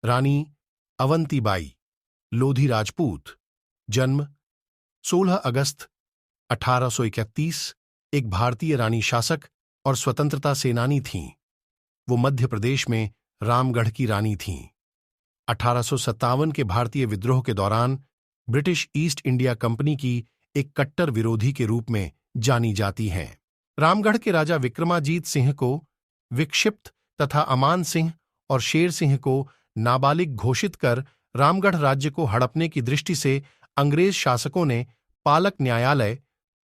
रानी अवंतीबाई लोधी राजपूत, जन्म 16 अगस्त 1831, एक भारतीय रानी शासक और स्वतंत्रता सेनानी थीं। वो मध्य प्रदेश में रामगढ़ की रानी थीं। 1857 के भारतीय विद्रोह के दौरान ब्रिटिश ईस्ट इंडिया कंपनी की एक कट्टर विरोधी के रूप में जानी जाती हैं। रामगढ़ के राजा विक्रमाजीत सिंह को विक्षिप्त तथा अमान सिंह और शेर सिंह को नाबालिग घोषित कर रामगढ़ राज्य को हड़पने की दृष्टि से अंग्रेज शासकों ने पालक न्यायालय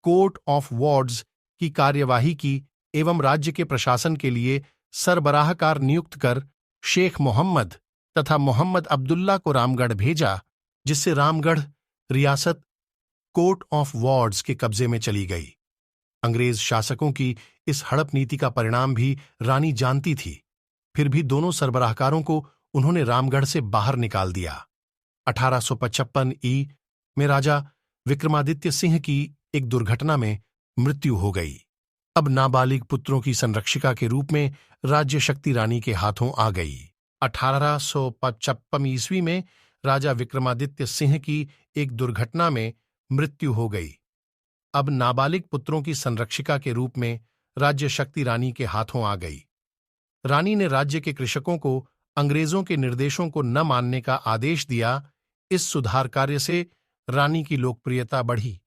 कोर्ट ऑफ वार्ड्स की कार्यवाही की एवं राज्य के प्रशासन के लिए सरबराहकार नियुक्त कर शेख मोहम्मद तथा मोहम्मद अब्दुल्ला को रामगढ़ भेजा, जिससे रामगढ़ रियासत कोर्ट ऑफ वार्ड्स के कब्जे में चली गई। अंग्रेज शासकों की इस हड़प नीति का परिणाम भी रानी जानती थी, फिर भी दोनों सरबराहकारों को उन्होंने रामगढ़ से बाहर निकाल दिया। 1855 में राजा विक्रमादित्य सिंह की एक दुर्घटना में मृत्यु हो गई। अब नाबालिग पुत्रों की संरक्षिका के रूप में राज्य शक्ति रानी के हाथों आ गई। 1855 में राजा विक्रमादित्य सिंह की एक दुर्घटना में मृत्यु हो गई। अब नाबालिग पुत्रों की संरक्षिका के रूप में राज्य शक्ति रानी के हाथों आ गई। रानी ने राज्य के कृषकों को अंग्रेजों के निर्देशों को न मानने का आदेश दिया। इस सुधार कार्य से रानी की लोकप्रियता बढ़ी।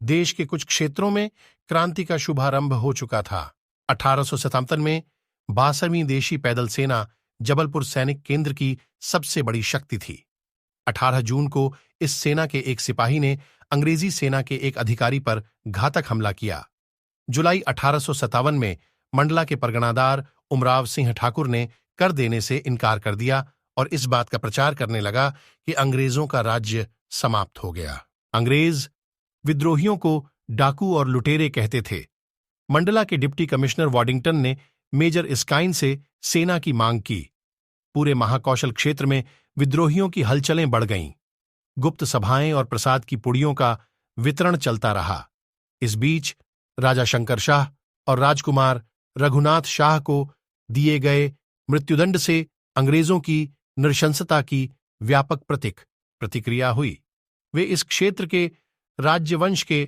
देश के कुछ क्षेत्रों में क्रांति का शुभारंभ हो चुका था। 1857 में 62वीं देशी पैदल सेना जबलपुर सैनिक केंद्र की सबसे बड़ी शक्ति थी। 18 जून को इस सेना के एक सिपाही ने अंग्रेजी सेना के एक अधिकारी पर घातक हमला किया। जुलाई 1857 में मंडला के परगनादार उमराव सिंह ठाकुर ने कर देने से इनकार कर दिया और इस बात का प्रचार करने लगा कि अंग्रेजों का राज्य समाप्त हो गया। अंग्रेज विद्रोहियों को डाकू और लुटेरे कहते थे। मंडला के डिप्टी कमिश्नर वॉडिंगटन ने मेजर इस्काइन से सेना की मांग की। पूरे महाकौशल क्षेत्र में विद्रोहियों की हलचलें बढ़ गईं। गुप्त सभाएं और प्रसाद की पुड़ियों का वितरण चलता रहा। इस बीच राजा शंकर शाह और राजकुमार रघुनाथ शाह को दिए गए मृत्युदंड से अंग्रेजों की नृशंसता की व्यापक प्रतिक्रिया हुई। वे इस क्षेत्र के राज्यवंश के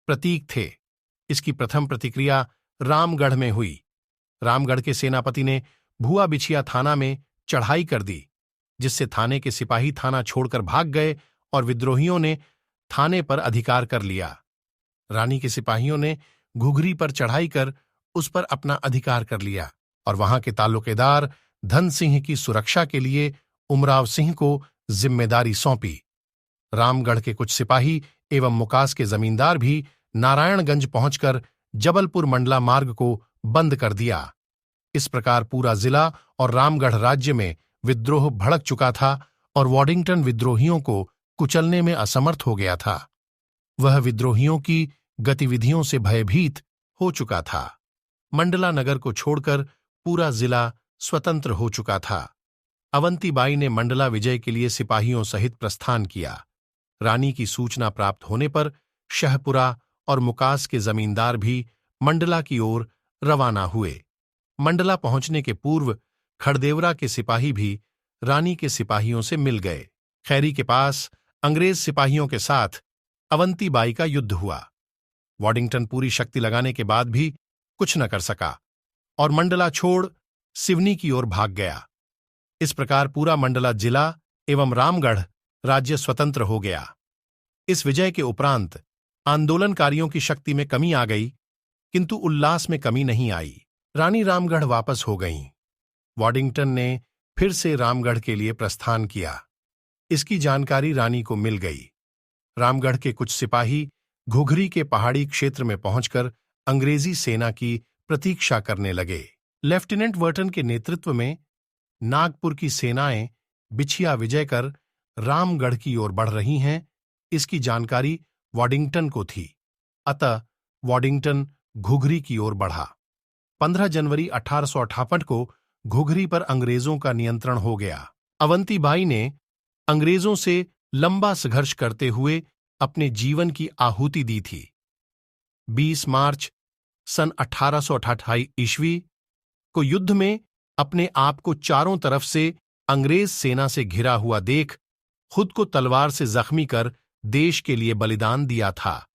प्रतीक थे। इसकी प्रथम प्रतिक्रिया रामगढ़ में हुई। रामगढ़ के सेनापति ने भुआ बिछिया थाना में चढ़ाई कर दी, जिससे थाने के सिपाही थाना छोड़कर भाग गए और विद्रोहियों ने थाने पर अधिकार कर लिया। रानी के सिपाहियों ने घुघरी पर चढ़ाई कर उस पर अपना अधिकार कर लिया और वहां के तालुकेदार धन सिंह की सुरक्षा के लिए उमराव सिंह को जिम्मेदारी सौंपी। रामगढ़ के कुछ सिपाही एवं मुकास के जमींदार भी नारायणगंज पहुंचकर जबलपुर मंडला मार्ग को बंद कर दिया। इस प्रकार पूरा जिला और रामगढ़ राज्य में विद्रोह भड़क चुका था और वॉडिंगटन विद्रोहियों को कुचलने में असमर्थ हो गया था। वह विद्रोहियों की गतिविधियों से भयभीत हो चुका था। मंडला नगर को छोड़कर पूरा जिला स्वतंत्र हो चुका था। अवंतीबाई ने मंडला विजय के लिए सिपाहियों सहित प्रस्थान किया। रानी की सूचना प्राप्त होने पर शहपुरा और मुकास के जमींदार भी मंडला की ओर रवाना हुए। मंडला पहुंचने के पूर्व खड़देवरा के सिपाही भी रानी के सिपाहियों से मिल गए। खैरी के पास अंग्रेज सिपाहियों के साथ अवंतीबाई का युद्ध हुआ। वॉडिंगटन पूरी शक्ति लगाने के बाद भी कुछ न कर सका और मंडला छोड़ सिवनी की ओर भाग गया। इस प्रकार पूरा मंडला जिला एवं रामगढ़ राज्य स्वतंत्र हो गया। इस विजय के उपरांत आंदोलनकारियों की शक्ति में कमी आ गई, किंतु उल्लास में कमी नहीं आई। रानी रामगढ़ वापस हो गईं। वॉडिंगटन ने फिर से रामगढ़ के लिए प्रस्थान किया। इसकी जानकारी रानी को मिल गई। रामगढ़ के कुछ सिपाही घुघरी के पहाड़ी क्षेत्र में पहुंचकर अंग्रेजी सेना की प्रतीक्षा करने लगे। लेफ्टिनेंट वर्टन के नेतृत्व में नागपुर की सेनाएं बिछिया विजय कर रामगढ़ की ओर बढ़ रही हैं, इसकी जानकारी वॉडिंगटन को थी। अतः वॉडिंगटन घुघरी की ओर बढ़ा। 15 जनवरी 1858 को घुघरी पर अंग्रेजों का नियंत्रण हो गया। अवंतीबाई ने अंग्रेजों से लंबा संघर्ष करते हुए अपने जीवन की आहुति दी थी। 20 मार्च सन 1828 ईस्वी को युद्ध में अपने आप को चारों तरफ से अंग्रेज सेना से घिरा हुआ देख खुद को तलवार से जख्मी कर देश के लिए बलिदान दिया था।